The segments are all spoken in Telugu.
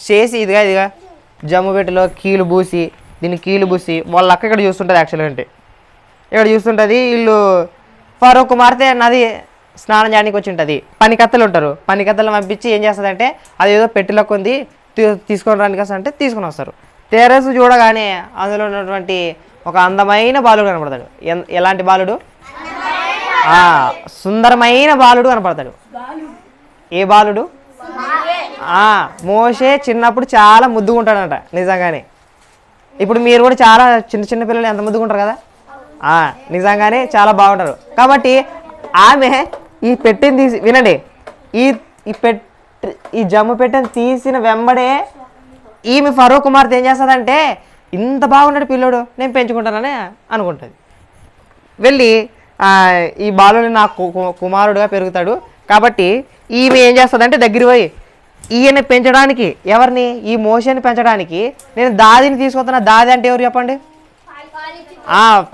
చేసి ఇదిగా జమ్ముపెట్టలో కీలు పూసి దీన్ని కీలు పూసి వాళ్ళ అక్క ఇక్కడ చూస్తుంటుంది. యాక్చువల్గా అంటే ఇక్కడ చూస్తుంటుంది. వీళ్ళు ఫరూక్ కుమార్తె నది స్నానం చేయడానికి వచ్చి ఉంటుంది. పనికత్తలు ఉంటారు. పనికత్తలు పంపించి ఏం చేస్తుందంటే అది ఏదో పెట్టెలోకి ఉంది తీసుకొని రానికి అంటే తీసుకొని వస్తారు. టెర్రస్ చూడగానే అందులో ఉన్నటువంటి ఒక అందమైన బాలుడు కనపడతాడు. ఎలాంటి బాలుడు? సుందరమైన బాలుడు కనపడతాడు. ఏ బాలుడు? మోషే చిన్నప్పుడు చాలా ముద్దుగా ఉంటాడంట నిజంగానే. ఇప్పుడు మీరు కూడా చాలా చిన్న చిన్న పిల్లలు ఎంత ముద్దుగా ఉంటారు కదా, నిజంగానే చాలా బాగుంటారు. కాబట్టి ఆమె ఈ పెట్టెని తీసి వినండి, ఈ జమ్ము పెట్టెని తీసిన వెంబడే ఈమె ఫరూక్ కుమార్తె ఏం చేస్తుందంటే ఇంత బాగున్నాడు పిల్లోడు నేను పెంచుకుంటానని అనుకుంటుంది. వెళ్ళి ఈ బాలుని నా కుమారుడుగా పెరుగుతాడు కాబట్టి ఈమె ఏం చేస్తుందంటే దగ్గర పోయి ఈయన పెంచడానికి ఎవరిని? ఈ మోషేని పెంచడానికి నేను దాదిని తీసుకొస్తున్నా. దాది అంటే ఎవరు చెప్పండి?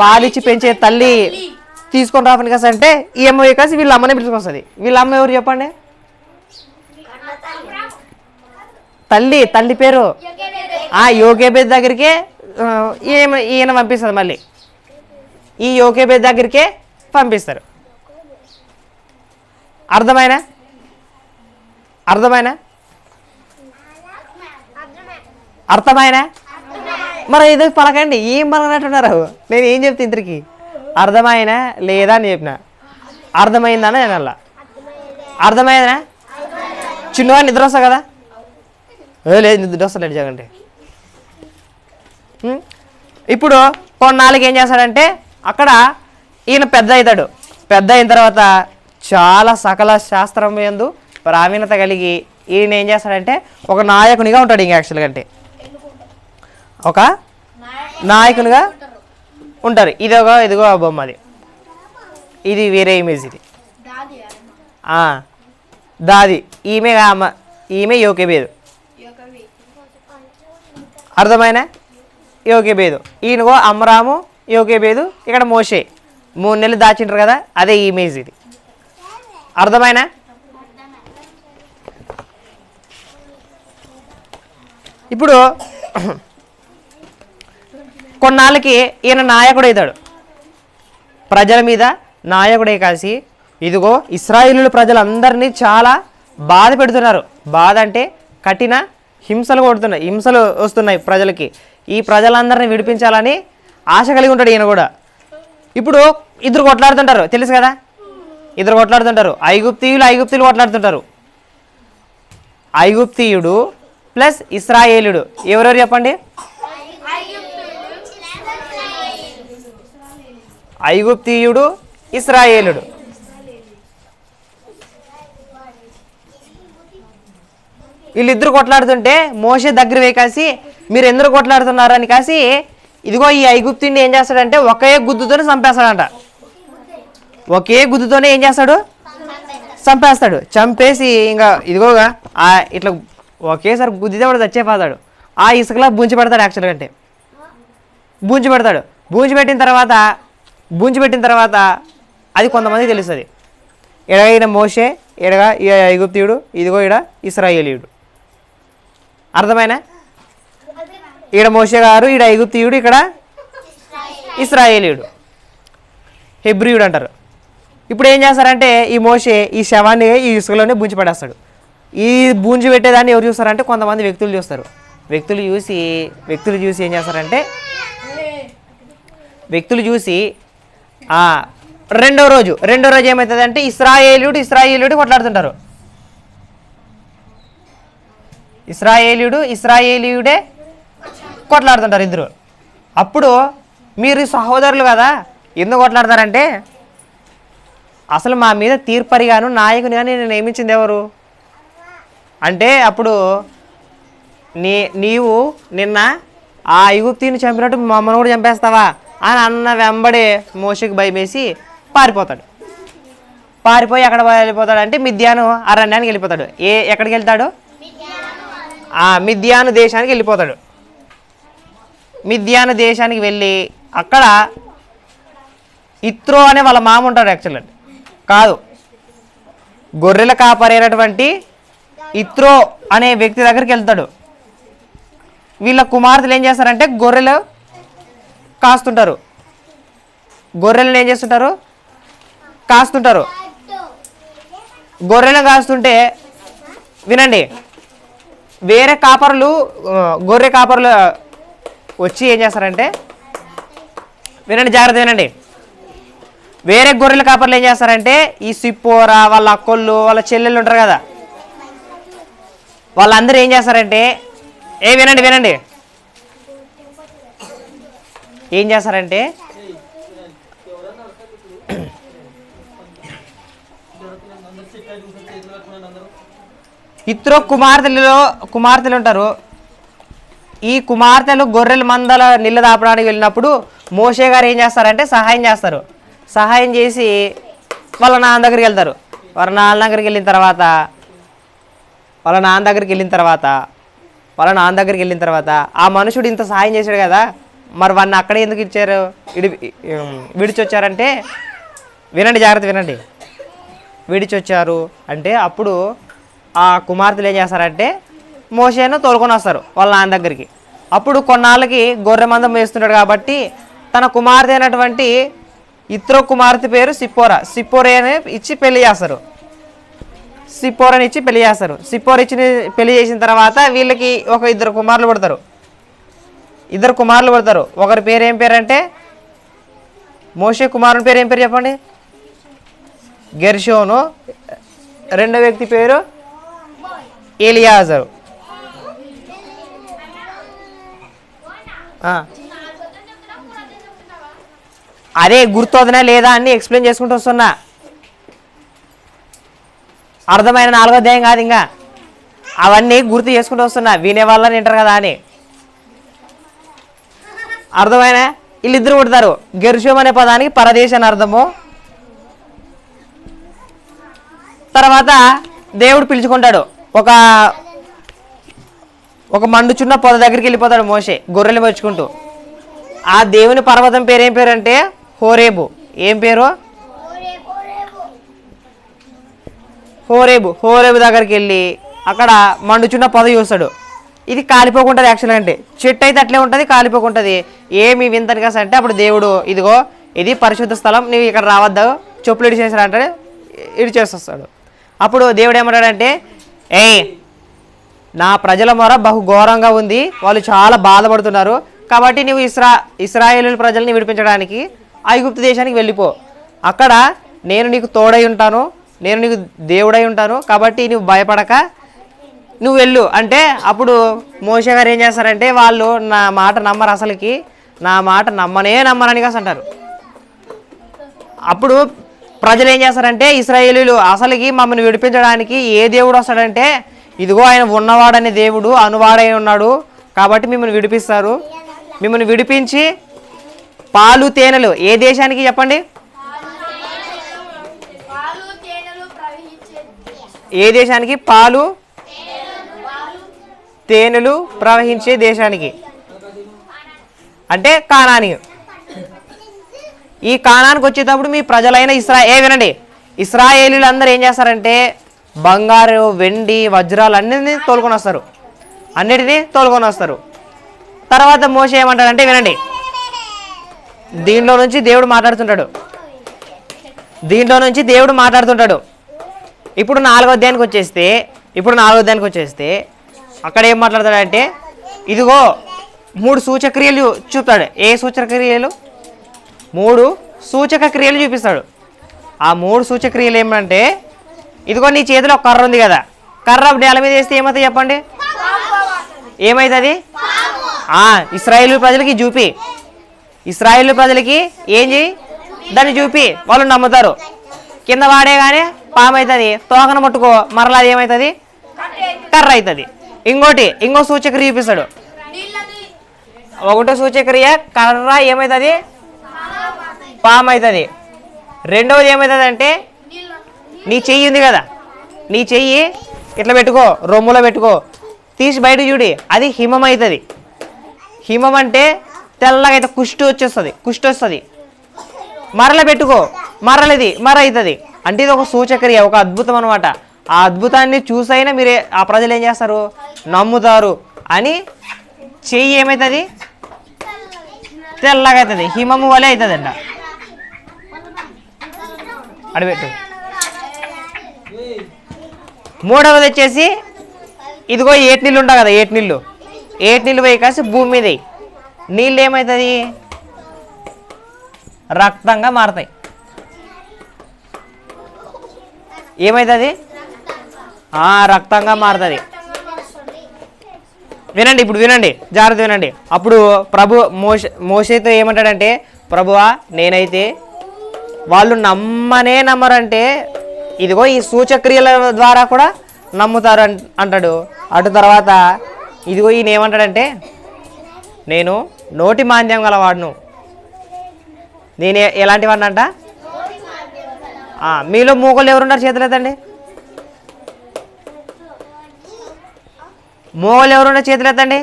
పాలిచ్చి పెంచే తల్లి తీసుకొని రావని కదా అంటే ఈ అమ్మ కాసి వీళ్ళ అమ్మనే పిలుచుకొస్తుంది. వీళ్ళ అమ్మ ఎవరు చెప్పండి? తల్లి పేరు యోకేబేద్ దగ్గరికే ఈయన పంపిస్తుంది. మళ్ళీ ఈ యోకేబేద్ దగ్గరికే పంపిస్తారు. అర్థమైనా? మరి ఇది పలకండి. ఏం పలకనట్టున్నారు? నేను ఏం చెప్తే ఇంతకి అర్థమైనా లేదా అని చెప్పిన. అర్థమైందని నేను అలా అర్థమైందా? చిన్నగా నిద్ర వస్తా కదా? లేదు నిద్ర వస్తలేదు జగండి. ఇప్పుడు కొన్నాళ్ళకి ఏం చేస్తాడంటే అక్కడ ఈయన పెద్ద అవుతాడు. పెద్ద అయిన తర్వాత చాలా సకల శాస్త్రం యందు ప్రావీణ్యత కలిగి ఈయన ఏం చేస్తాడంటే ఒక నాయకునిగా ఉంటాడు. ఇంకా యాక్చువల్గా అంటే ఒక నాయకునిగా ఉంటారు. ఇదిగో బొమ్మ, అది ఇది వేరే ఇమేజ్. ఇది దాది ఈమె యోకేబేదు. అర్థమైనా? యోకేబేదు. ఈయనగో అమ్రాము యోకేబేదు. ఇక్కడ మోషే 3 నెలలు దాచింటారు కదా, అదే ఇమేజ్ ఇది. అర్థమైనా? ఇప్పుడు కొన్నాళ్ళకి ఈయన నాయకుడు అవుతాడు. ప్రజల మీద నాయకుడే కాసి ఇదిగో ఇశ్రాయేలు ప్రజలందరినీ చాలా బాధ పెడుతున్నారు. బాధ అంటే కఠిన హింసలు వస్తున్నాయి ప్రజలకి. ఈ ప్రజలందరినీ విడిపించాలని ఆశ కలిగి ఉంటాడు ఈయన కూడా. ఇప్పుడు ఇద్దరు కొట్లాడుతుంటారు, తెలుసు కదా? ఇద్దరు కొట్లాడుతుంటారు. ఐగుప్తీయులు కొట్లాడుతుంటారు. ఐగుప్తీయుడు ప్లస్ ఇశ్రాయేలుడు ఎవరెవరు చెప్పండి? ఐగుప్తీయుడు, ఇశ్రాయేలుడు. వీళ్ళిద్దరు కొట్లాడుతుంటే మోషే దగ్గర వేకాసి మీరు ఎందుకు కొట్లాడుతున్నారు అని కాసి ఇదిగో ఈ ఐగుప్తుని ఏం చేస్తాడంటే ఒకే గుద్దుతోనే చంపేస్తాడంట. ఒకే గుద్దుతోనే ఏం చేస్తాడు? చంపేస్తాడు. చంపేసి ఇంకా ఇదిగోగా ఇట్లా ఒకేసారి గుద్దితే వాడు చచ్చేపోతాడు. ఆ ఇసుకలా బూంచి పెడతాడు. యాక్చువల్గా అంటే బూంచి పెడతాడు. బూంచి పెట్టిన తర్వాత అది కొంతమందికి తెలుస్తుంది. ఈయన మోషే, ఈడగా ఈ ఐగుప్తీయుడు, ఇదిగో ఈడ ఇశ్రాయేలీయుడు. అర్థమైనా? ఈడ మోషే గారు, ఈడ ఐగుప్తీయుడు, ఇక్కడ ఇశ్రాయేలీయుడు, హెబ్రీయుడు అంటారు. ఇప్పుడు ఏం చేస్తారంటే ఈ మోషే ఈ శవాన్ని ఈ ఇసుకలోనే బూంచి పడేస్తాడు. ఈ బూంచి పెట్టేదాన్ని ఎవరు చూస్తారంటే కొంతమంది వ్యక్తులు చూస్తారు. వ్యక్తులు చూసి ఏం చేస్తారంటే రెండో రోజు ఏమవుతుంది అంటే ఇశ్రాయేలీయుడు కొట్లాడుతుంటారు. ఇశ్రాయేలీయుడే కొట్లాడుతుంటారు ఇద్దరు. అప్పుడు మీరు సహోదరులు కదా ఎందుకు కొట్లాడతారంటే అసలు మా మీద తీర్పరిగాను నాయకుని కానీ నేను నియమించింది ఎవరు అంటే అప్పుడు నీవు నిన్న ఆ ఐగుప్తీని చంపినట్టు మమ్మల్ని కూడా చంపేస్తావా అని అన్న వెంబడే మోషేకి భయమేసి పారిపోయి ఎక్కడ వెళ్ళిపోతాడు అంటే మిద్యాను అరణ్యానికి వెళ్ళిపోతాడు. ఎక్కడికి వెళ్తాడు? మిద్యాను దేశానికి వెళ్ళిపోతాడు. మిద్యాను దేశానికి వెళ్ళి అక్కడ ఇత్రో అనే వాళ్ళ మామ ఉంటాడు. యాక్చువల్గా కాదు, గొర్రెల కాపరైనటువంటి ఇత్రో అనే వ్యక్తి దగ్గరికి వెళ్తాడు. వీళ్ళ కుమార్తెలు ఏం చేస్తారంటే గొర్రెలు కాస్తుంటారు. గొర్రెలను ఏం చేస్తుంటారు? కాస్తుంటారు. గొర్రెలను కాస్తుంటే వినండి, వేరే కాపరులు గొర్రె కాపరులు వచ్చి ఏం చేస్తారంటే, వినండి జాగ్రత్త వినండి, వేరే గొర్రెల కాపర్లు ఏం చేస్తారంటే ఈ సిప్పోరా వాళ్ళ అక్కోళ్ళు వాళ్ళ చెల్లెళ్ళు ఉంటారు కదా, వాళ్ళందరూ ఏం చేస్తారంటే వినండి వినండి ఏం చేస్తారంటే ఇత్రో కుమార్తెలు ఉంటారు. ఈ కుమార్తెలు గొర్రెల మందల నీళ్ళ దాపడానికి వెళ్ళినప్పుడు మోషే గారు ఏం చేస్తారంటే సహాయం చేస్తారు. సహాయం చేసి వాళ్ళ నాన్న దగ్గరికి వెళ్తారు. వాళ్ళ నాన్న దగ్గరికి వెళ్ళిన తర్వాత ఆ మనుషుడు ఇంత సహాయం చేశాడు కదా, మరి వాడిని అక్కడే ఎందుకు ఇచ్చారు, విడిచొచ్చారంటే వినండి జాగ్రత్త వినండి, విడిచొచ్చారు అంటే అప్పుడు ఆ కుమార్తెలు ఏం చేస్తారంటే మోషేను తోలుకొని వస్తారు వాళ్ళ నాన్న దగ్గరికి. అప్పుడు కొన్నాళ్ళకి గొర్రె మందం వేస్తున్నాడు కాబట్టి తన కుమార్తె అయినటువంటి ఇత్రో కుమార్తె పేరు సిప్పోరని ఇచ్చి పెళ్లి చేస్తారు. సిప్పోర ఇచ్చి పెళ్లి చేసిన తర్వాత వీళ్ళకి ఇద్దరు కుమారులు పుడతారు. ఒకరి పేరు ఏం పేరు అంటే, మోషే కుమారుని పేరు ఏం పేరు చెప్పండి? గెర్షోను. రెండో వ్యక్తి పేరు ఎలియాజరు. అదే గుర్తొదనా లేదా అని ఎక్స్ప్లెయిన్ చేసుకుంటూ వస్తున్నా. అర్థమైన 4వ అధ్యాయం కాదు, ఇంకా అవన్నీ గుర్తు చేసుకుంటూ వస్తున్నా, వినే వాళ్ళని వింటారు కదా అని. అర్థమైన వీళ్ళిద్దరు పుడతారు. గెర్షోం అనే పదానికి పరదేశ్ అని అర్థము. తర్వాత దేవుడు పిలుచుకుంటాడు. ఒక మండుచున్న పొద దగ్గరికి వెళ్ళిపోతాడు మోషే గొర్రెలు మెచ్చుకుంటూ. ఆ దేవుని పర్వతం పేరు ఏం పేరు అంటే హోరేబు. ఏం పేరు? హోరేబు దగ్గరికి వెళ్ళి అక్కడ మండుచున్న పొద చూస్తాడు. ఇది కాలిపోకుంటుంది. యాక్చువల్గా అంటే చెట్టు అయితే అట్లే ఉంటుంది, కాలిపోకుంటుంది. ఏమి వింతని కాస అంటే అప్పుడు దేవుడు, ఇదిగో ఇది పరిశుద్ధ స్థలం, నీవు ఇక్కడ రావద్దు, చెప్పులు ఇడిచేసాడు అంటే ఇడిచేస్తాడు. అప్పుడు దేవుడు ఏమంటాడంటే, నా ప్రజల మొర బహు ఘోరంగా ఉంది, వాళ్ళు చాలా బాధపడుతున్నారు, కాబట్టి నువ్వు ఇశ్రాయేలు ప్రజల్ని విడిపించడానికి ఐగుప్తు దేశానికి వెళ్ళిపో, అక్కడ నేను నీకు తోడై ఉంటాను, నేను నీకు దేవుడై ఉంటాను, కాబట్టి నువ్వు భయపడక నువ్వు వెళ్ళు అంటే అప్పుడు మోషే గారు ఏం చేస్తారంటే వాళ్ళు నా మాట నమ్మరు, అసలుకి నా మాట నమ్మరని కాసి అంటారు. అప్పుడు ప్రజలు ఏం చేస్తారంటే ఇశ్రాయేలీయులు అసలుకి మమ్మల్ని విడిపించడానికి ఏ దేవుడు వస్తాడంటే ఇదిగో ఆయన ఉన్నవాడనే దేవుడు అనువాడై ఉన్నాడు, కాబట్టి మిమ్మల్ని విడిపిస్తారు. మిమ్మల్ని విడిపించి పాలు తేనెలు ఏ దేశానికి చెప్పండి? ఏ దేశానికి? పాలు తేనెలు ప్రవహించే దేశానికి అంటే కానానికి. ఈ కానానికి వచ్చేటప్పుడు మీ ప్రజలైన వినండి, ఇశ్రాయేలీలు అందరూ ఏం చేస్తారంటే బంగారు వెండి వజ్రాలు అన్నిటినీ తోలుకొని వస్తారు. తర్వాత మోషే ఏమంటాడంటే వినండి, దీంట్లో నుంచి దేవుడు మాట్లాడుతుంటాడు. ఇప్పుడు 4వ అధ్యాయానికి వచ్చేస్తే అక్కడ ఏం మాట్లాడతాడంటే ఇదిగో 3 సూచక్రియలు చూపుతాడు. ఏ సూచక్రియలు? 3 సూచక క్రియలు చూపిస్తాడు. ఆ 3 సూచక్రియలు ఏమంటే ఇదిగో నీ చేతిలో ఒక కర్ర ఉంది కదా, కర్ర నేల మీద వేస్తే ఏమవుతుంది చెప్పండి? ఏమవుతుంది? ఇశ్రాయేలు ప్రజలకి చూపి, ఇశ్రాయేలు ప్రజలకి ఏం చేయి, దాన్ని చూపి, వాళ్ళు నమ్ముతారు. కింద వాడేగానే పాము అవుతుంది, తోకన ముట్టుకో మరలా అది ఏమవుతుంది? కర్ర అవుతుంది. ఇంకో సూచక్రియ చూపిస్తాడు. 1వ సూచక్రియ కర్ర ఏమవుతుంది? పాము అవుతుంది. 2వది ఏమవుతుంది అంటే నీ చెయ్యి ఉంది కదా, నీ చెయ్యి ఇట్లా పెట్టుకో, రొమ్ములో పెట్టుకో, తీసి బయట చూడి, అది హిమం అవుతుంది. హిమం అంటే తెల్లగా అయితే కుష్టి వస్తుంది. మరల పెట్టుకో, మరలది అవుతుంది. అంటే ఇది ఒక సూచక్రియ, ఒక అద్భుతం అనమాట. ఆ అద్భుతాన్ని చూసైనా మీరు ఆ ప్రజలు ఏం చేస్తారు, నమ్ముతారు అని. చెయ్యి ఏమవుతుంది, తెల్లగా అవుతుంది, హిమము వలె అవుతుంది అంట. అడిపెట్టు. మూడవది వచ్చేసి ఇదిగో ఏటి నీళ్ళు ఉంటాయి కదా, ఏటి నీళ్ళు పోయి కాసి భూమి మీద నీళ్ళు ఏమవుతుంది, రక్తంగా మారుతాయి. ఏమవుతుంది, రక్తంగా మారుతుంది. వినండి, ఇప్పుడు వినండి, జాగ్రత్త వినండి. అప్పుడు ప్రభు మోషేతో ఏమంటాడంటే, ప్రభువా నేనైతే వాళ్ళు నమ్మరంటే ఇదిగో ఈ సూచక్రియల ద్వారా కూడా నమ్ముతారు అంటాడు. అటు తర్వాత ఇదిగో ఈయన ఏమంటాడంటే, నేను నోటి మాంద్యం గలవాడును. నేను ఎలాంటి వాడిని అంట, మీలో మూగలు ఎవరున్నారు చేతులెత్తండి, మూగలు ఎవరున్నారు చేతులెత్తండి.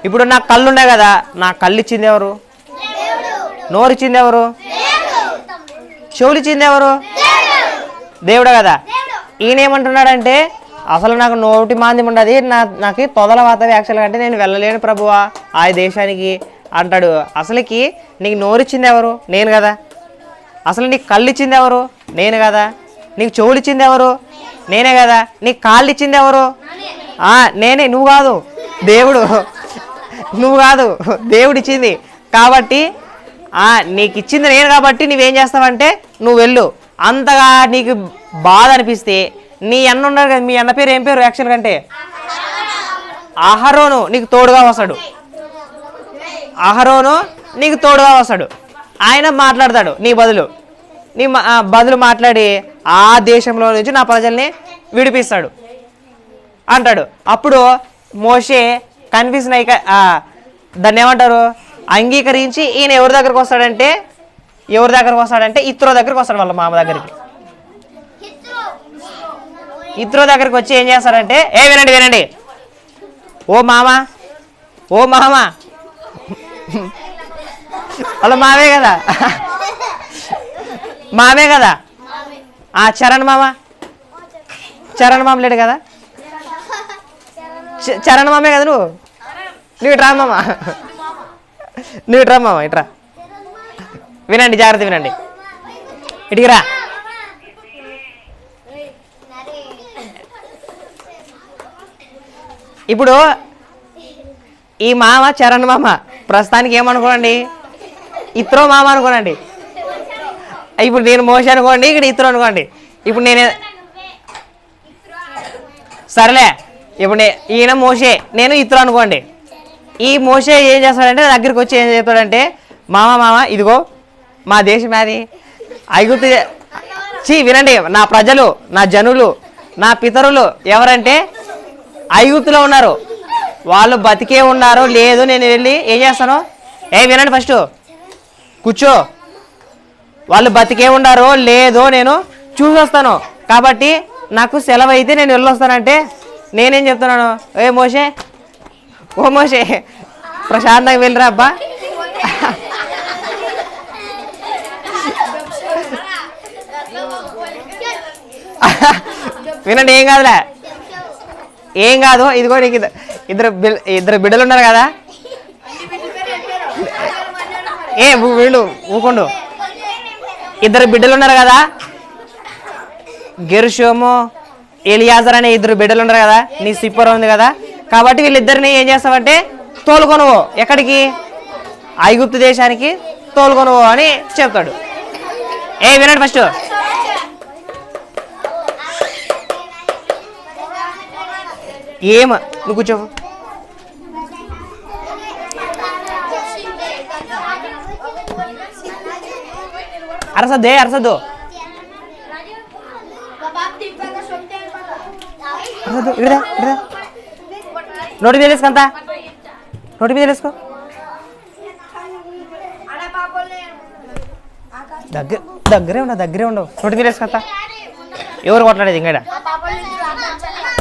ఇప్పుడు నాకు కళ్ళు ఉన్నాయి కదా, నా కళ్ళు ఇచ్చింది ఎవరు, నోరు ఇచ్చింది ఎవరు, చెవులు ఇచ్చింది ఎవరు, దేవుడు కదా. ఈయన ఏమంటున్నాడంటే, అసలు నాకు నోటి మాంద్యం ఉండదు, నాకు తొదల వాతవి యాక్చువల్గా అంటే నేను వెళ్ళలేను ప్రభువా ఆ దేశానికి అంటాడు. అసలుకి నీకు నోరు ఇచ్చింది ఎవరు, నేను కదా. అసలు నీకు కళ్ళు ఇచ్చింది ఎవరు, నేను కదా. నీకు చెవులు ఇచ్చింది ఎవరు, నేనే కదా. నీకు కాళ్ళు ఇచ్చింది ఎవరు, నేనే, నువ్వు కాదు, దేవుడు. నువ్వు కాదు, దేవుడు ఇచ్చింది. కాబట్టి నీకు ఇచ్చింది నేను కాబట్టి నువ్వేం చేస్తావంటే నువ్వు వెళ్ళు. అంతగా నీకు బాధ అనిపిస్తే నీ అన్న ఉన్నాడు కదా, మీ అన్న పేరు ఏం పేరు యాక్చువల్ కంటే, అహరోను నీకు తోడుగా వస్తాడు. అహరోను నీకు తోడుగా వస్తాడు. ఆయన మాట్లాడతాడు నీ బదులు మాట్లాడి ఆ దేశంలో నుంచి నా ప్రజల్ని విడిపిస్తాడు అంటాడు. అప్పుడు మోషే కన్ఫ్యూజన్ అయ్యి దాన్ని ఏమంటారు, అంగీకరించి ఈయన ఎవరి దగ్గరకు వస్తాడంటే ఇత్రో దగ్గరకు వస్తాడు, వాళ్ళ మామ దగ్గరికి. ఇత్రో దగ్గరికి వచ్చి ఏం చేస్తాడంటే, వినండి, ఓ మామ వాళ్ళ మామే కదా, చరణ్ మామ లేడు కదా, చరణ్ మామే కదా, నువ్వు ఇట్రా మామ, ఇట్రా. వినండి, జాగ్రత్త వినండి, ఇటుకిరా. ఇప్పుడు ఈ మామ చరణ్ మామ ప్రస్తుతానికి ఏమనుకోండి, ఇత్రో మామ అనుకోనండి. ఇప్పుడు నేను మోషే అనుకోండి, ఇక్కడ ఇత్రో అనుకోండి. ఇప్పుడు సరేలే, ఇప్పుడు ఈయన మోషే, నేను ఇత్రో అనుకోండి. ఈ మోషే ఏం చేస్తాడంటే దగ్గరికి వచ్చి ఏం చెప్తాడంటే, మామ ఇదిగో మా దేశం అది ఐగుప్తు. వినండి, నా ప్రజలు, నా జనులు, నా పితరులు ఎవరంటే ఐగుప్తులో ఉన్నారు. వాళ్ళు బతికే ఉన్నారో లేదో నేను వెళ్ళి ఏం చేస్తాను, వినండి, ఫస్ట్ కూర్చో. వాళ్ళు బతికే ఉన్నారో లేదో నేను చూసొస్తాను. కాబట్టి నాకు సెలవు అయితే నేను వెళ్ళొస్తానంటే నేనేం చెప్తున్నాను, ఓ మోషే ప్రశాంతంగా వెళ్ళిరా అబ్బా. వినండి, ఏం కాదు. ఇదిగో నీకు ఇద్దరు బిడ్డలు ఉన్నారు కదా, వీళ్ళు ఊకుండు. ఇద్దరు బిడ్డలు ఉన్నారు కదా, గెర్షోము ఎలియాజర్ అనే ఇద్దరు బిడ్డలు ఉన్నారు కదా, నీ సిప్పర్ ఉంది కదా. కాబట్టి వీళ్ళిద్దరిని ఏం చేస్తావంటే తోలుకొనువో, ఎక్కడికి, ఐగుప్తు దేశానికి తోలుకొనువో అని చెప్తాడు. వినండి ఫస్ట్, నువ్వు కూర్చో. అరసద్దు నోటి మీద వేసుకో, నోటి మీద వేసుకో. దగ్గరే ఉండవు, నోటి మీద వేసుకొస్తా. ఎవరు కొట్లాడేది ఇంకా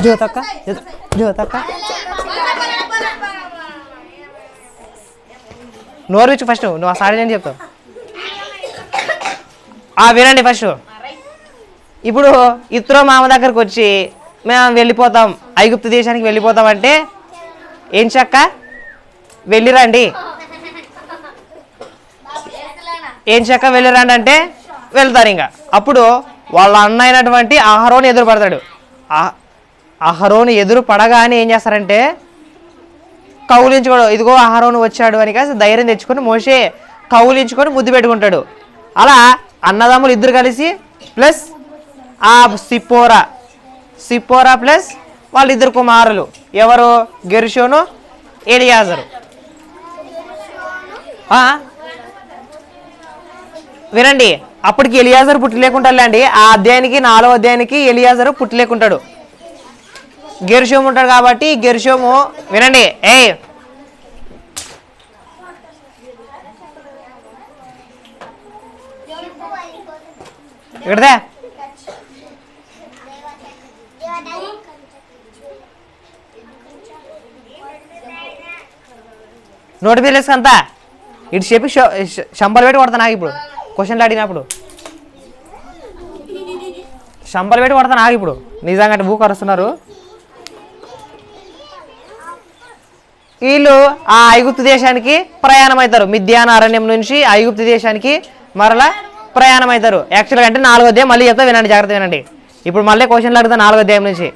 జ్యోతక్క నోరు విచ్చు ఫస్ట్, నువ్వు ఆ సారీ అని చెప్తావు. వినండి ఫస్ట్. ఇప్పుడు ఇత్రో మామ దగ్గరకు వచ్చి మేము వెళ్ళిపోతాం, ఐగుప్తు దేశానికి వెళ్ళిపోతాం అంటే ఏం చక్క వెళ్ళిరండి, ఏం చక్క వెళ్ళిరండి అంటే వెళ్తారు. ఇంకా అప్పుడు వాళ్ళ అన్న అయినటువంటి అహరోను ఎదురు పడతాడు. అహరోను ఎదురు పడగానే ఏం చేస్తారంటే కౌలించుకోడు, ఇదిగో అహరోను వచ్చాడు అని కాసి ధైర్యం తెచ్చుకొని మోషే కౌలించుకొని ముద్దు పెట్టుకుంటాడు. అలా అన్నదమ్ములు ఇద్దరు కలిసి ప్లస్ ఆ సిప్పోరా ప్లస్ వాళ్ళిద్దరు కుమారులు ఎవరు, గెర్షోను ఎలియాజరు. వినండి, అప్పటికి ఎలియాజరు పుట్టి లేకుంటాడులే అండి. ఆ అధ్యాయానికి 4వ అధ్యాయానికి ఎలియాజరు పుట్టి లేకుంటాడు, గెర్షోము ఉంటాడు. కాబట్టి గెర్షోము వినండి, ఇక్కడదే నోటి మీద వేసుకంతా ఇటు చెప్పి శంబలు పెట్టి కొడతా. నాకు ఇప్పుడు క్వశ్చన్లు అడిగినప్పుడు శంబలు పెట్టి కొడతా. నాకు ఇప్పుడు నిజంగా భూ కరుస్తున్నారు వీళ్ళు. ఆ ఐగుప్తు దేశానికి ప్రయాణం అవుతారు. మిద్యాన అరణ్యం నుంచి ఐగుప్తు దేశానికి మరలా ప్రయాణం అవుతారు. యాక్చువల్గా అంటే 4వ అధ్యాయం మళ్ళీ చెప్తా, వినండి, జాగ్రత్త వినండి. ఇప్పుడు మళ్ళీ క్వశ్చన్లు అడుగుతా 4వ అధ్యాయం నుంచి,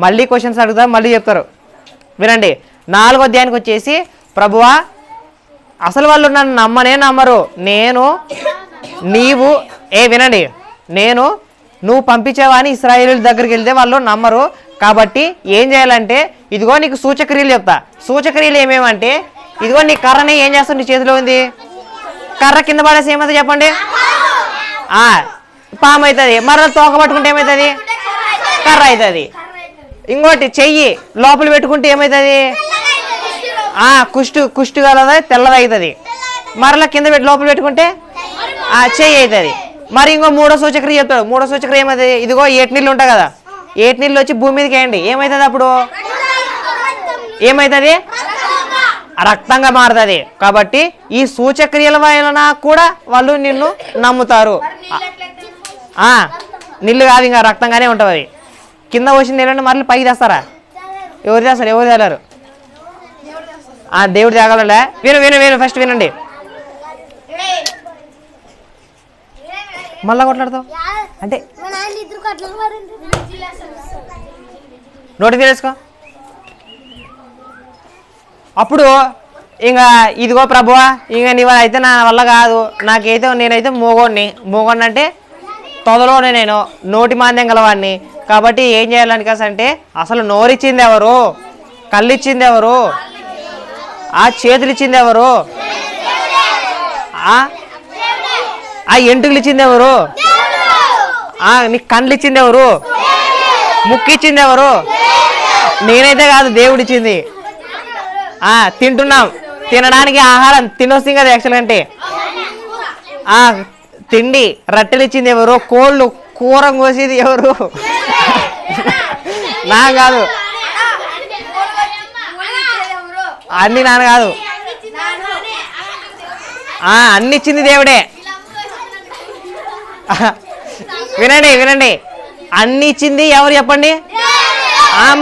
మళ్ళీ క్వశ్చన్స్ అడుగుతా, మళ్ళీ చెప్తారు. వినండి, 4వ అధ్యాయానికి వచ్చేసి ప్రభువా అసలు వాళ్ళు నన్ను నమ్మరు, వినండి, నువ్వు పంపించావా అని ఇశ్రాయేలీయుల దగ్గరికి వెళ్తే వాళ్ళు నమ్మరు. కాబట్టి ఏం చేయాలంటే ఇదిగో నీకు సూచక్రియలు చెప్తా. సూచక్రియలు ఏమేమంటే ఇదిగో నీ కర్రని ఏం చేస్తావు, నీ చేతిలో ఉంది కర్ర, కింద పడేసి ఏమవుతుంది చెప్పండి, పాము అవుతుంది. మరలా తోక పట్టుకుంటే ఏమవుతుంది, కర్ర అవుతుంది. ఇంకోటి చెయ్యి లోపల పెట్టుకుంటే ఏమవుతుంది, కుష్టు కలదా తెల్లది అవుతుంది. మరలా కింద లోపల పెట్టుకుంటే చెయ్యి అవుతుంది. మరి ఇంకో 3వ సూచక్రియ చెప్తాడు. 3వ సూచక్రియ ఏమవుతుంది, ఇదిగో 8 నీళ్ళు ఉంటాయి కదా, 8 నీళ్ళు వచ్చి భూమి మీదకి వేయండి, ఏమవుతుంది అప్పుడు ఏమవుతుంది, రక్తంగా మారుతుంది. కాబట్టి ఈ సూచక్రియల వలన కూడా వాళ్ళు నిన్ను నమ్ముతారు. నీళ్ళు కాదు, ఇంకా రక్తంగానే ఉంటుంది. కింద వచ్చిన నీళ్ళని మళ్ళీ పైకి తెస్తారా, ఎవరు తేలేరు, దేవుడు తేగలలే. విను ఫస్ట్ వినండి, మళ్ళా కొట్లాడతావు అంటే నోటి తీరేసుకో. అప్పుడు ఇంకా ఇదిగో ప్రభువా ఇంకా నీ అయితే నా వల్ల కాదు, నేనైతే మోగోడిని అంటే తొదలోనే నేను నోటి మాంద్యం గలవాడిని. కాబట్టి ఏం చేయాలని అంటే అసలు నోరిచ్చింది ఎవరు, కళ్ళు ఇచ్చింది ఎవరు, చేతులు ఇచ్చింది ఎవరు, ఎంటుకలు ఇచ్చింది ఎవరు, నీకు కండ్లు ఇచ్చింది ఎవరు, ముక్కు ఇచ్చింది ఎవరు, నేనైతే కాదు, దేవుడు ఇచ్చింది. తింటున్నాం, తినడానికి ఆహారం తినొస్తుంది కదా యాక్చువల్ అంటే. తిండి రొట్టెలు ఇచ్చింది ఎవరు, కోళ్ళు కూర కోసేది ఎవరు, నా కాదు, అన్ని నాన్న కాదు, అన్ని ఇచ్చింది దేవుడే. వినండి, అన్ని ఇచ్చింది ఎవరు చెప్పండి.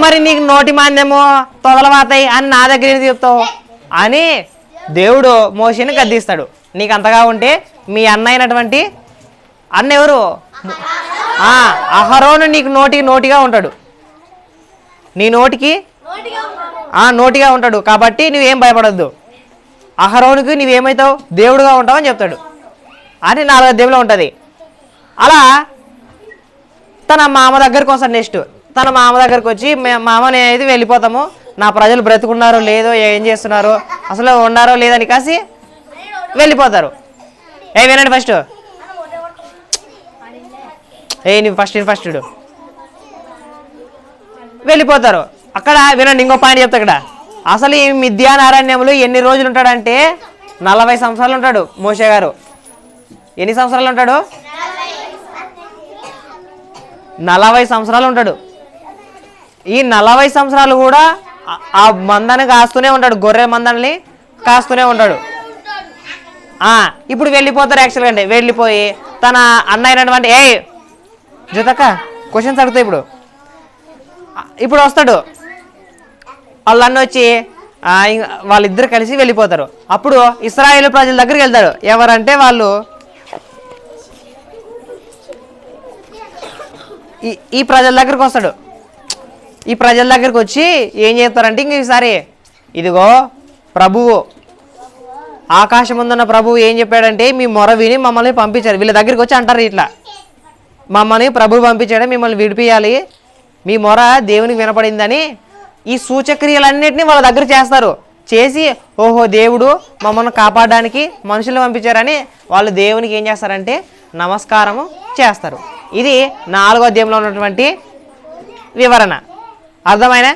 మరి నీకు నోటి మాంద్యమో తొదలవాతాయి అని నా దగ్గర చెప్తావు అని దేవుడు మోషేని గద్దిస్తాడు. నీకు అంతగా ఉంటే మీ అన్న అయినటువంటి అన్న ఎవరు, అహరోను నీకు నోటిగా ఉంటాడు, నీ నోటికి నోటిగా ఉంటాడు. కాబట్టి నువ్వేం భయపడద్దు, అహరోనుకి నువ్వేమవుతావు, దేవుడుగా ఉంటావు అని చెప్తాడు అని 4వ అధ్యాయంలో ఉంటుంది. అలా తన మామ దగ్గరకు వస్తాడు. నెక్స్ట్ తన మామ దగ్గరకు వచ్చి మామ నేనైతే వెళ్ళిపోతాము, నా ప్రజలు బ్రతుకున్నారో లేదో, ఏం చేస్తున్నారో, అసలు ఉన్నారో లేదని కాసి వెళ్ళిపోతారు. వినండి ఫస్ట్, నీ ఫస్ట్ వెళ్ళిపోతారు. అక్కడ వినండి, ఇంకో పాయింట్ చెప్తా. ఇక్కడ అసలు ఈ మిద్యాన అరణ్యంలో ఎన్ని రోజులు ఉంటాడంటే 40 సంవత్సరాలు ఉంటాడు మోషే గారు. ఎన్ని సంవత్సరాలు ఉంటాడు, 40 సంవత్సరాలు ఉంటాడు. ఈ 40 సంవత్సరాలు కూడా ఆ మందని కాస్తూనే ఉంటాడు, గొర్రె మందని కాస్తూనే ఉంటాడు. ఇప్పుడు వెళ్ళిపోతారు యాక్చువల్గా అండి. వెళ్ళిపోయి తన అన్న అయినటువంటి జ్యోతక్క క్వశ్చన్స్ అడుగుతాయి. ఇప్పుడు వస్తాడు వాళ్ళ అన్న వచ్చి వాళ్ళిద్దరు కలిసి వెళ్ళిపోతారు. అప్పుడు ఇశ్రాయేలు ప్రజల దగ్గరికి వెళ్తాడు. ఎవరంటే వాళ్ళు ఈ ప్రజల దగ్గరికి వస్తాడు. ఈ ప్రజల దగ్గరికి వచ్చి ఏం చేస్తారంటే ఇంక ఈసారి ఇదిగో ప్రభువు ఆకాశం ముందున్న ప్రభువు ఏం చెప్పాడంటే మీ మొర విని మమ్మల్ని పంపించారు. వీళ్ళ దగ్గరికి వచ్చి అంటారు ఇట్లా, మమ్మల్ని ప్రభువు పంపించాడు, మిమ్మల్ని విడిపియాలి, మీ మొర దేవునికి వినపడిందని ఈ సూచక్రియలన్నింటినీ వాళ్ళ దగ్గర చేస్తారు. చేసి ఓహో దేవుడు మమ్మల్ని కాపాడడానికి మనుషులు పంపించారని వాళ్ళు దేవునికి ఏం చేస్తారంటే నమస్కారము చేస్తారు. ఇది 4వ అధ్యాయంలో ఉన్నటువంటి వివరణ. అర్థమైనా?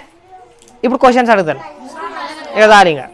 ఇప్పుడు క్వశ్చన్స్ అడుగుతాను ఇక దారిగా.